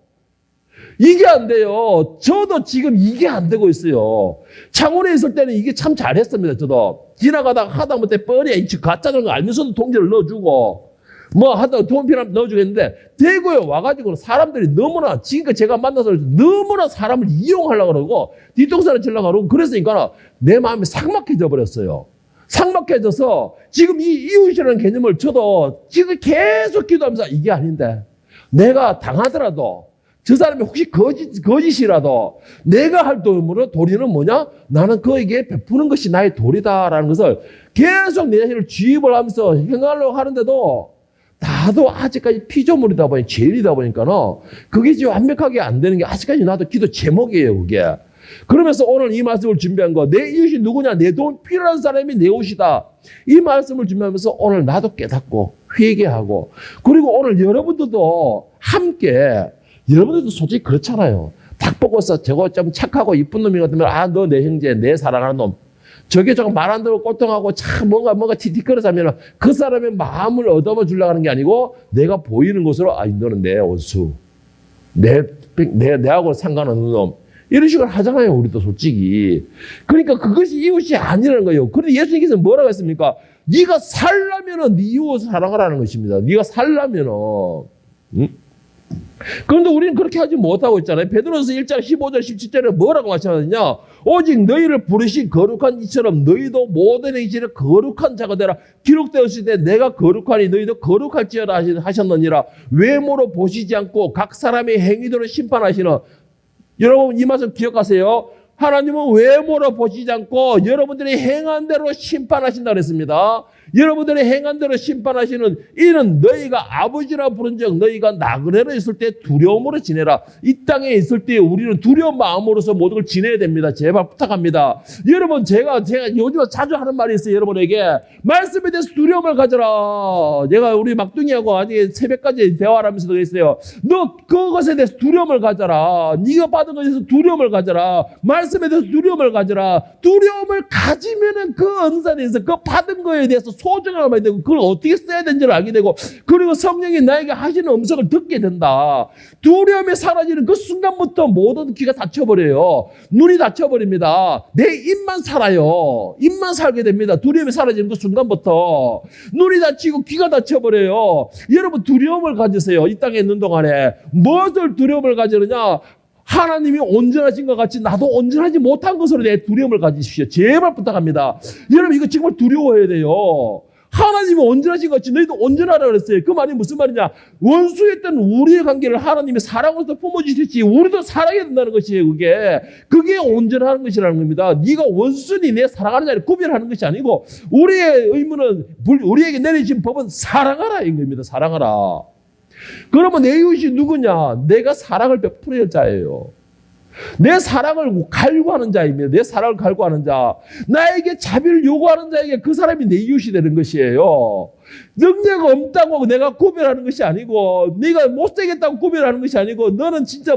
이게 안 돼요. 저도 지금 이게 안 되고 있어요. 창원에 있을 때는 이게 참 잘했습니다. 저도 지나가다가 하다못해 뻔히 가짜는 거 알면서도 통지를 넣어주고 하다가 돈 필요하면 넣어주고 했는데, 대구에 와가지고 사람들이 너무나, 지금까지 제가 만나서 너무나 사람을 이용하려고 그러고 뒤통수를 치려고 그러고 그랬으니까 내 마음이 삭막해져 버렸어요. 삭막해져서 지금 이 이웃이라는 개념을 저도 지금 계속 기도하면서, 이게 아닌데 내가 당하더라도 저 사람이 혹시 거짓이라도 내가 할 도리는 뭐냐? 나는 그에게 베푸는 것이 나의 도리다라는 것을 계속 내 자신을 주입을 하면서 행하려고 하는데도, 나도 아직까지 피조물이다 보니, 죄인이다 보니까는 그게 지금 완벽하게 안 되는 게 아직까지 나도 기도 제목이에요, 그게. 그러면서 오늘 이 말씀을 준비한 거, 내 이웃이 누구냐? 내 도움 필요한 사람이 내 이웃이다. 이 말씀을 준비하면서 오늘 나도 깨닫고 회개하고, 그리고 오늘 여러분들도 함께, 여러분들도 솔직히 그렇잖아요. 딱 보고서 저거 좀 착하고 이쁜 놈이 같으면, 너 내 형제, 내 사랑하는 놈. 저게 조금 말 안 듣고 꼴통하고 참 뭔가 틱틱거려서 그 사람의 마음을 얻어만 주려고 하는 게 아니고, 내가 보이는 것으로, 너는 내 원수. 내하고 상관없는 놈. 이런 식으로 하잖아요, 우리도 솔직히. 그러니까 그것이 이웃이 아니라는 거예요. 그런데 예수님께서 뭐라고 했습니까? 네가 살려면은 네 이웃을 사랑하라는 것입니다. 네가 살려면은. 그런데 우리는 그렇게 하지 못하고 있잖아요. 베드로서 1장 15절 17절에 뭐라고 말씀하느냐? 오직 너희를 부르신 거룩한 이처럼 너희도 모든 행실에 거룩한 자가 되라. 기록되었을 때 내가 거룩하니 너희도 거룩할지어라 하셨느니라. 외모로 보시지 않고 각 사람의 행위대로 심판하시는. 여러분, 이 말씀 기억하세요. 하나님은 외모로 보시지 않고 여러분들이 행한 대로 심판하신다 그랬습니다. 여러분들이 행한 대로 심판하시는 이는 너희가 아버지라 부른즉 너희가 나그네로 있을 때 두려움으로 지내라. 이 땅에 있을 때 우리는 두려운 마음으로서 모든 걸 지내야 됩니다. 제발 부탁합니다. 여러분 제가 요즘 자주 하는 말이 있어요. 여러분에게 말씀에 대해서 두려움을 가져라. 제가 우리 막둥이하고 아직 새벽까지 대화를 하면서도 그랬어요. 너 그것에 대해서 두려움을 가져라. 네가 받은 것에 대해서 두려움을 가져라. 말씀에 대해서 두려움을 가져라. 두려움을 가지면은 그 은사에 대해서 그 받은 거에 대해서 소중함을 알게 되고 그걸 어떻게 써야 되는지를 알게 되고 그리고 성령이 나에게 하시는 음성을 듣게 된다. 두려움이 사라지는 그 순간부터 모든 귀가 닫혀버려요. 눈이 닫혀버립니다. 내 입만 살아요. 입만 살게 됩니다. 두려움이 사라지는 그 순간부터 눈이 닫히고 귀가 닫혀버려요. 여러분 두려움을 가지세요. 이 땅에 있는 동안에 무엇을 두려움을 가지느냐? 하나님이 온전하신 것 같이 나도 온전하지 못한 것으로 내 두려움을 가지십시오. 제발 부탁합니다. 여러분 이거 정말 두려워해야 돼요. 하나님이 온전하신 것 같이 너희도 온전하라 그랬어요. 그 말이 무슨 말이냐? 원수였던 우리의 관계를 하나님이 사랑으로서 품어주셨지 우리도 사랑해야 된다는 것이에요. 그게 온전한 것이라는 겁니다. 네가 원수니 내 사랑하는 자를 구별하는 것이 아니고 우리의 의무는 우리에게 내리신 법은 사랑하라 인 겁니다. 사랑하라. 그러면 내 이웃이 누구냐? 내가 사랑을 베풀어야 할 자예요. 내 사랑을 갈구하는 자입니다. 내 사랑을 갈구하는 자. 나에게 자비를 요구하는 자에게 그 사람이 내 이웃이 되는 것이에요. 능력 없다고 내가 구별하는 것이 아니고 네가 못되겠다고 구별하는 것이 아니고 너는 진짜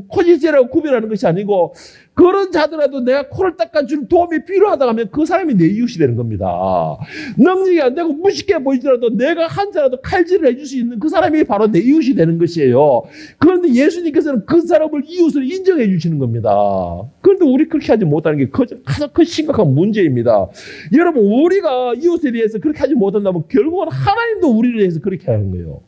코지지라고 구별하는 것이 아니고 그런 자들라도 내가 코를 닦아주는 도움이 필요하다 하면 그 사람이 내 이웃이 되는 겁니다. 능력이 안 되고 무식해 보이더라도 내가 한 자라도 칼질을 해줄 수 있는 그 사람이 바로 내 이웃이 되는 것이에요. 그런데 예수님께서는 그 사람을 이웃으로 인정해 주시는 겁니다. 그런데 우리 그렇게 하지 못하는 게 가장 큰 심각한 문제입니다. 여러분 우리가 이웃에 대해서 그렇게 하지 못한다면 결국은 하나님도 우리를 위해서 그렇게 하는 거예요.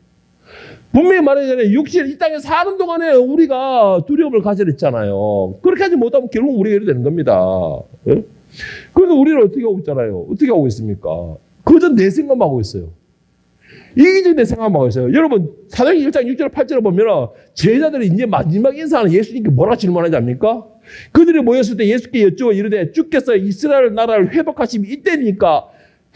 분명히 말하자면 육신 이 땅에 사는 동안에 우리가 두려움을 가져냈잖아요. 그렇게 하지 못하면 결국 우리가 이렇게 되는 겁니다. 예? 그래서 우리는 어떻게 하고 있잖아요. 어떻게 하고 있습니까? 그저 내 생각만 하고 있어요. 이기적인 내 생각만 하고 있어요. 여러분 사도행전 1장 6절 8절을 보면 제자들이 이제 마지막 인사하는 예수님께 뭐라고 질문하지 않습니까? 그들이 모였을 때 예수께 여쭈어 이르되 주께서 이스라엘 나라를 회복하심이 이때니까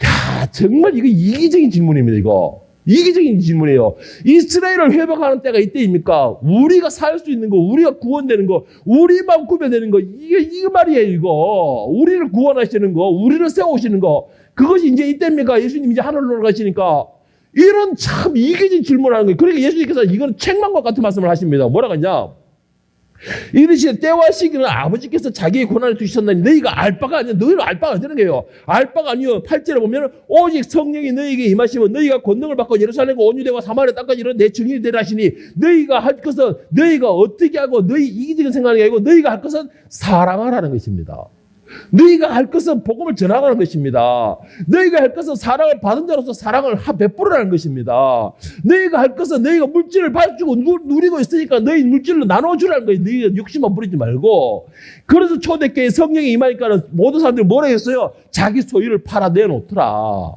야 정말 이거 이기적인 질문입니다. 이거. 이기적인 질문이에요. 이스라엘을 회복하는 때가 이때입니까? 우리가 살 수 있는 거, 우리가 구원되는 거, 우리만 구별되는 거, 이게 말이에요, 이거. 우리를 구원하시는 거, 우리를 세우시는 거, 그것이 이제 이때입니까? 예수님 이제 하늘로 올라가시니까. 이런 참 이기적인 질문을 하는 거예요. 그러니까 예수님께서 이건 책망과 같은 말씀을 하십니다. 뭐라고 하냐? 이르시되 때와 시기는 아버지께서 자기의 고난을 두셨나니 너희가 알 바가 아니야. 너희는 알 바가 안 되는 거예요. 알 바가 아니요. 8절에 보면 오직 성령이 너희에게 임하시면 너희가 권능을 받고 예루살렘과 온유대와 사마리아 땅까지 이런 내 증인이 되라 하시니 너희가 할 것은 너희가 어떻게 하고 너희 이기적인 생각이 아니고 너희가 할 것은 사랑하라는 것입니다. 너희가 할 것은 복음을 전하라는 것입니다. 너희가 할 것은 사랑을 받은 자로서 사랑을 베풀으라는 것입니다. 너희가 할 것은 너희가 물질을 받고 누리고 있으니까 너희 물질로 나눠주라는 거예요. 너희가 욕심만 부리지 말고. 그래서 초대교회 성령이 임하니까 모든 사람들이 뭐라 했어요? 자기 소유를 팔아 내놓더라.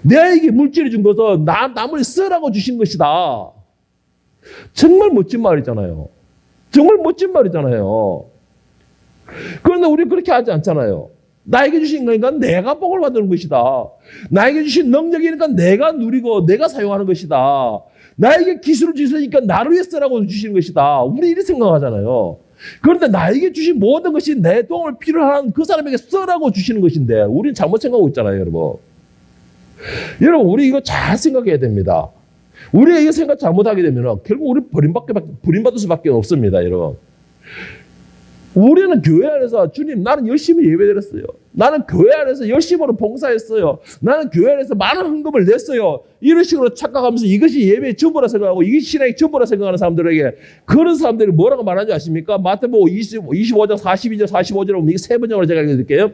내에게 물질을 준 것은 남을 쓰라고 주신 것이다. 정말 멋진 말이잖아요. 정말 멋진 말이잖아요. 그런데 우리는 그렇게 하지 않잖아요. 나에게 주신 거니까 내가 복을 받는 것이다. 나에게 주신 능력이니까 내가 누리고 내가 사용하는 것이다. 나에게 기술을 주시니까 나를 위해 쓰라고 주시는 것이다. 우리 이렇게 생각하잖아요. 그런데 나에게 주신 모든 것이 내 도움을 필요한 그 사람에게 쓰라고 주시는 것인데 우리는 잘못 생각하고 있잖아요, 여러분. 여러분, 우리 이거 잘 생각해야 됩니다. 우리가 이거 생각 잘못하게 되면 결국 우리 버림받을 수밖에 없습니다, 여러분. 우리는 교회 안에서 주님 나는 열심히 예배드렸어요. 나는 교회 안에서 열심으로 봉사했어요. 나는 교회 안에서 많은 헌금을 냈어요. 이런 식으로 착각하면서 이것이 예배의 전부라 생각하고 이것이 신앙의 전부라 생각하는 사람들에게 그런 사람들이 뭐라고 말하는지 아십니까? 마태복음 25장 42절 45절에 보면 이게 세 번역으로 제가 읽어드릴게요.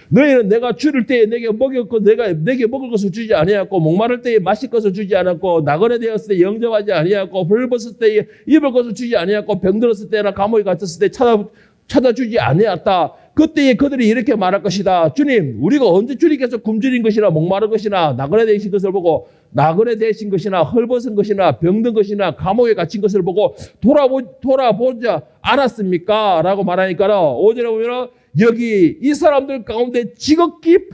너희는 내가 줄일 때에 내게 먹였고 내게 먹을 것을 주지 아니하였고 목마를 때에 마실 것을 주지 않았고 나그네 되었을 때 영접하지 아니하였고 벌벗을 때에 입을 것을 주지 아니하였고 병들었을 때나 감옥에 갇혔을 때 찾아주지 아니하였다. 그때에 그들이 이렇게 말할 것이다. 주님, 우리가 언제 주님께서 굶주린 것이나 목마른 것이나 나그네 되신 것을 보고 나그네 되신 것이나 헐벗은 것이나 병든 것이나 감옥에 갇힌 것을 보고 돌아보지 않았습니까? 라고 말하니까 5절에 보면 여기 이 사람들 가운데 지극히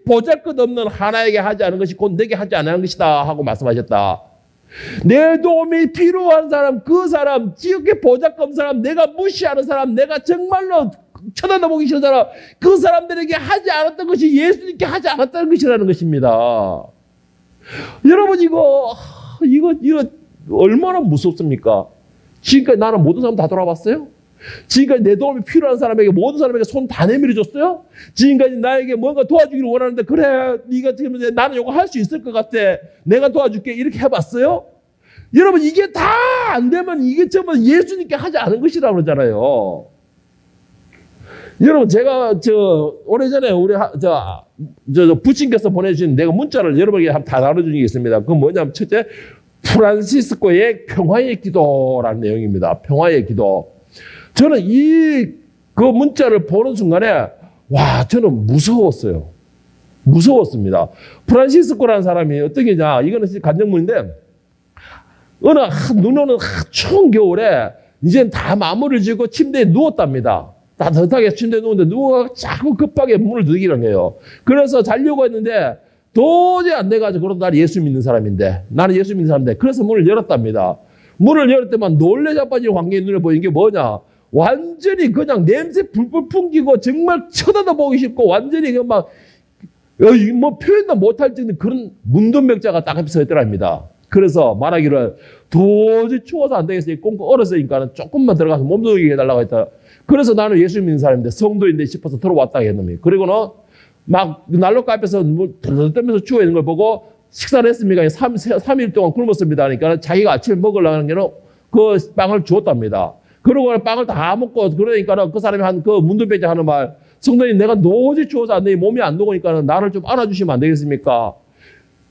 보잘것없는 하나에게 하지 않은 것이 곧 내게 하지 않은 것이다 하고 말씀하셨다. 내 도움이 필요한 사람, 그 사람, 지극히 보잘것없는 사람, 내가 무시하는 사람, 내가 정말로 쳐다도 보기 싫은 사람, 그 사람들에게 하지 않았던 것이 예수님께 하지 않았다는 것이라는 것입니다. 여러분 이거 얼마나 무섭습니까? 지금까지 나는 모든 사람 다 돌아봤어요? 지금까지 내 도움이 필요한 사람에게 모든 사람에게 손 다 내밀어줬어요? 지금까지 나에게 뭔가 도와주기를 원하는데 그래 네가 지금 나는 이거 할 수 있을 것 같아 내가 도와줄게 이렇게 해봤어요? 여러분 이게 다 안 되면 이게 정말 예수님께 하지 않은 것이라고 그러잖아요. 여러분 제가 오래전에 우리 부친께서 보내주신 내가 문자를 여러분에게 다 나눠준 게 있습니다. 그건 뭐냐면 첫째 프란시스코의 평화의 기도라는 내용입니다. 평화의 기도. 저는 그 문자를 보는 순간에 저는 무서웠습니다. 프란시스코라는 사람이 어떤 게냐, 이거는 간증문인데 눈 오는 추운 겨울에 이제 다 마무리를 지고 침대에 누웠답니다. 따뜻하게 침대에 누웠는데 누가 자꾸 급하게 문을 두드리는 거예요. 그래서 자려고 했는데 도저히 안 돼가지고 그래도 나는 예수 믿는 사람인데 그래서 문을 열었답니다. 문을 열을 때만 놀래 자빠진 관계의 눈에 보이는 게 뭐냐, 완전히 그냥 냄새 불불 풍기고 정말 쳐다도 보기 싫고 완전히 막 표현도 못할 정도의 그런 문둥병자가 딱 앞에 서 있더랍니다. 그래서 말하기를 도저히 추워서 안 되겠어요. 꽁꽁 얼었으니까 조금만 들어가서 몸도둑이 해달라고 했다. 그래서 나는 예수 믿는 사람인데 성도인데 싶어서 들어왔다 했놈이. 그리고는 막 난로가 앞에서 떨면서 추워 있는 걸 보고 식사를 했습니까? 3일 동안 굶었습니다. 하니까 자기가 아침에 먹으려는 게는 그 빵을 주었답니다. 그러고 빵을 다 먹고 그러니까 그 사람이 그 문둥병자 하는 말, 성도님 내가 도저히 추워서 안 돼. 몸이 안 녹으니까 나를 좀 안아주시면 안 되겠습니까?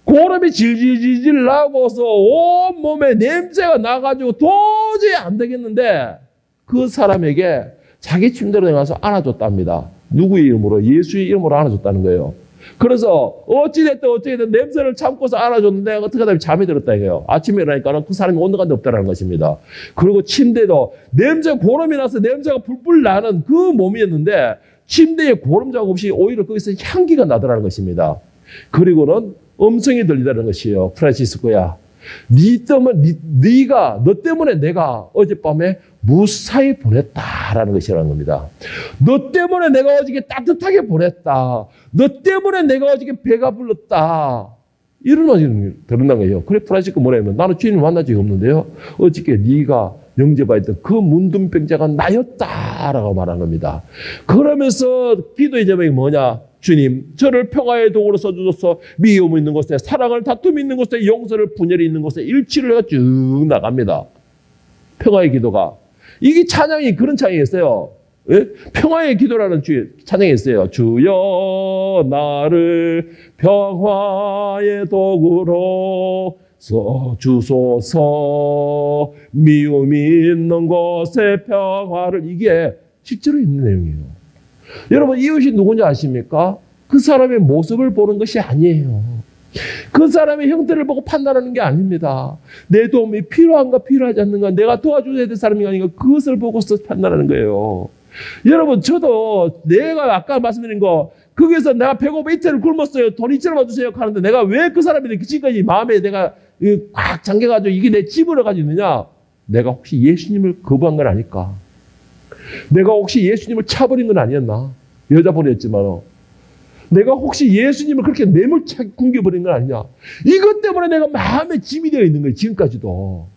고름이 질질질질 나고서 온 몸에 냄새가 나가지고 도저히 안 되겠는데 그 사람에게 자기 침대로 나가서 안아줬답니다. 누구의 이름으로? 예수의 이름으로 안아줬다는 거예요. 그래서 어찌됐든 냄새를 참고서 안아줬는데 어떻게 하다 잠이 들었다 이거예요. 아침에 일어나니까 그 사람이 온데간데 없다는 것입니다. 그리고 침대도 고름이 나서 냄새가 불불 나는 그 몸이었는데 침대에 고름 자국 없이 오히려 거기서 향기가 나더라는 것입니다. 그리고는 음성이 들리다는 것이에요. 프란시스코야, 너 때문에 내가 어젯밤에 무사히 보냈다라는 것이라는 겁니다. 너 때문에 내가 어저께 따뜻하게 보냈다. 너 때문에 내가 어저께 배가 불렀다. 이런 말이 들었는 거예요. 그래 프란시스코 뭐냐면 나는 주님을 만난 적이 없는데요. 어저께 네가 영접하였던 그 문둥병자가 나였다라고 말하는 겁니다. 그러면서 기도의 제목이 뭐냐? 주님, 저를 평화의 도구로 써주셔서 미움 있는 곳에, 사랑을 다툼 있는 곳에, 용서를 분열이 있는 곳에 일치를 해가 쭉 나갑니다. 평화의 기도가. 이게 찬양이 그런 찬양이 있어요. 예? 평화의 기도라는 찬양이 있어요. 주여 나를 평화의 도구로 써주소서, 미움 있는 곳에 평화를. 이게 실제로 있는 내용이에요. 여러분 이웃이 누군지 아십니까? 그 사람의 모습을 보는 것이 아니에요. 그 사람의 형태를 보고 판단하는 게 아닙니다. 내 도움이 필요한가 필요하지 않는가, 내가 도와줘야 될 사람이 아닌가, 그것을 보고서 판단하는 거예요. 여러분 저도 내가 아까 말씀드린 거, 거기서 내가 배고파 이틀을 굶었어요. 돈 2,000원만 주세요 하는데 내가 왜 그 사람이 지금까지 마음에 내가 꽉 잠겨가지고 이게 내 집으로 가지고 있느냐? 내가 혹시 예수님을 거부한 건 아닐까? 내가 혹시 예수님을 차버린 건 아니었나? 여자분이었지만 내가 혹시 예수님을 그렇게 매몰차게 굶겨버린 건 아니냐? 이것 때문에 내가 마음에 짐이 되어 있는 거예요. 지금까지도.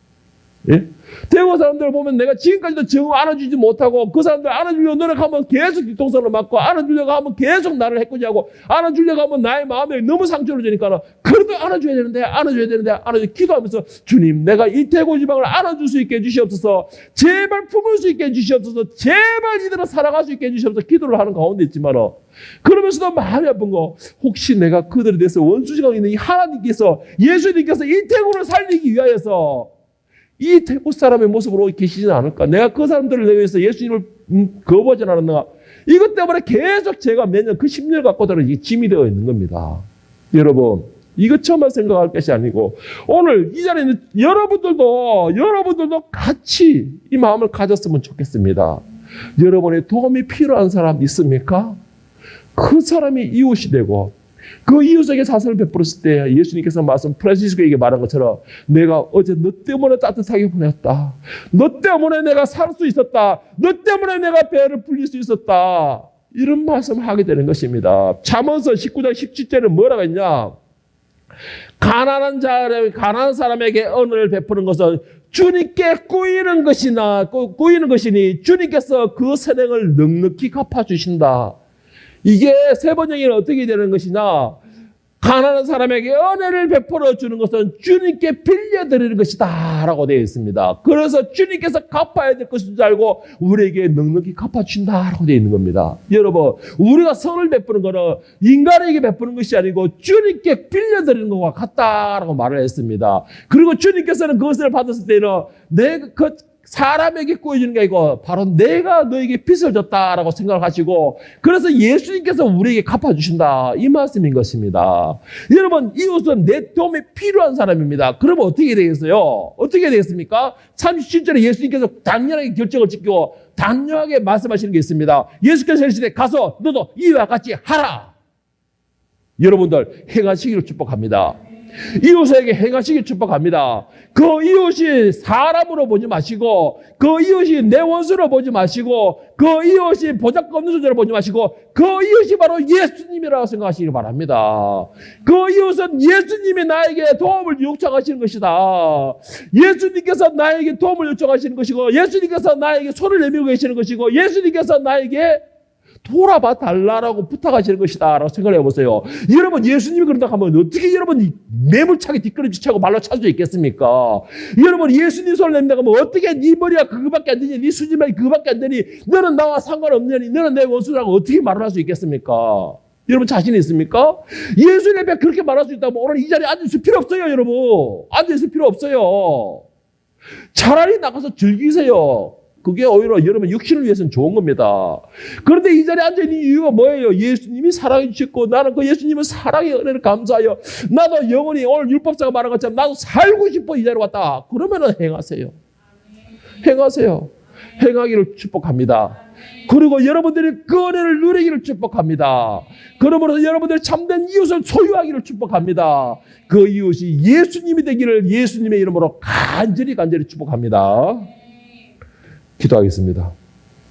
예? 대구 사람들 보면 내가 지금까지도 정 안아주지 못하고 그 사람들 안아주려고 노력하면 계속 뒤통수를 맞고 안아주려고 하면 계속 나를 해코지하고 안아주려고 하면 나의 마음에 너무 상처를 주니까 그래도 안아줘야 되는데 기도하면서 주님 내가 이 대구 지방을 안아줄 수 있게 해주시옵소서, 제발 품을 수 있게 해주시옵소서, 제발 이들을 사랑할 수 있게 해주시옵소서 기도를 하는 가운데 있지만 그러면서도 마음이 아픈 거, 혹시 내가 그들에 대해서 원수지가 있는 이 하나님께서 예수님께서 이 대구를 살리기 위하여서 이 태국 사람의 모습으로 계시지는 않을까? 내가 그 사람들을 위해서 예수님을 거부하지 않았는가? 이것 때문에 계속 제가 매년 그 10년 갖고 다니는 짐이 되어 있는 겁니다. 여러분, 이것저만 생각할 것이 아니고 오늘 이 자리에 있는 여러분들도 같이 이 마음을 가졌으면 좋겠습니다. 여러분의 도움이 필요한 사람 있습니까? 그 사람이 이웃이 되고 그 이웃에게 사선을 베풀었을 때 예수님께서 프란시스코에게 말한 것처럼 내가 어제 너 때문에 따뜻하게 보냈다. 너 때문에 내가 살 수 있었다. 너 때문에 내가 배를 불릴 수 있었다. 이런 말씀을 하게 되는 것입니다. 잠언서 19장 17절은 뭐라고 했냐? 가난한 사람에게恩을 베푸는 것은 주님께 꾸이는 것이니 주님께서 그 선행을 넉넉히 갚아주신다. 이게 세 번역에는 어떻게 되는 것이냐? 가난한 사람에게 은혜를 베풀어 주는 것은 주님께 빌려드리는 것이다 라고 되어 있습니다. 그래서 주님께서 갚아야 될 것인 줄 알고 우리에게 넉넉히 갚아준다 라고 되어 있는 겁니다. 여러분, 우리가 선을 베푸는 것은 인간에게 베푸는 것이 아니고 주님께 빌려드리는 것과 같다라고 말을 했습니다. 그리고 주님께서는 그것을 받았을 때는 내가 사람에게 꾸어주는 게 아니고 바로 내가 너에게 빚을 졌다라고 생각하시고 그래서 예수님께서 우리에게 갚아주신다 이 말씀인 것입니다. 여러분, 이웃은 내 도움이 필요한 사람입니다. 그러면 어떻게 되겠어요? 어떻게 되겠습니까? 37절에 예수님께서 당연하게 결정을 지키고 단호하게 말씀하시는 게 있습니다. 예수께서 이르시되 가서 너도 이와 같이 하라. 여러분들 행하시기를 축복합니다. 이웃에게 행하시길 축복합니다. 그 이웃이 사람으로 보지 마시고 그 이웃이 내 원수로 보지 마시고 그 이웃이 보잘것없는 존재로 보지 마시고 그 이웃이 바로 예수님이라고 생각하시길 바랍니다. 그 이웃은 예수님이 나에게 도움을 요청하시는 것이다. 예수님께서 나에게 도움을 요청하시는 것이고 예수님께서 나에게 손을 내밀고 계시는 것이고 예수님께서 나에게 돌아봐 달라라고 부탁하시는 것이다 라고 생각을 해보세요. 여러분, 예수님이 그런다 하면 어떻게 여러분 매몰차게 뒷걸음질차고 말로 찾을 수 있겠습니까? 여러분, 예수님 손을 내민다 하면 어떻게 네 머리가 그거밖에 안 되니 네 수지만이 그거밖에 안 되니 너는 나와 상관없느니 너는 내 원수라고 어떻게 말을 할 수 있겠습니까? 여러분 자신이 있습니까? 예수님 앞에 그렇게 말할 수 있다면 오늘 이 자리에 앉아있을 필요 없어요. 여러분 앉아있을 필요 없어요. 차라리 나가서 즐기세요. 그게 오히려 여러분 육신을 위해서는 좋은 겁니다. 그런데 이 자리에 앉아있는 이유가 뭐예요? 예수님이 사랑해 주셨고 나는 그 예수님의 사랑의 은혜를 감사하여 나도 영원히 오늘 율법사가 말한 것처럼 나도 살고 싶어 이 자리에 왔다. 그러면은 행하세요. 행하세요. 행하기를 축복합니다. 그리고 여러분들이 그 은혜를 누리기를 축복합니다. 그러므로 여러분들이 참된 이웃을 소유하기를 축복합니다. 그 이웃이 예수님이 되기를 예수님의 이름으로 간절히 축복합니다. 기도하겠습니다.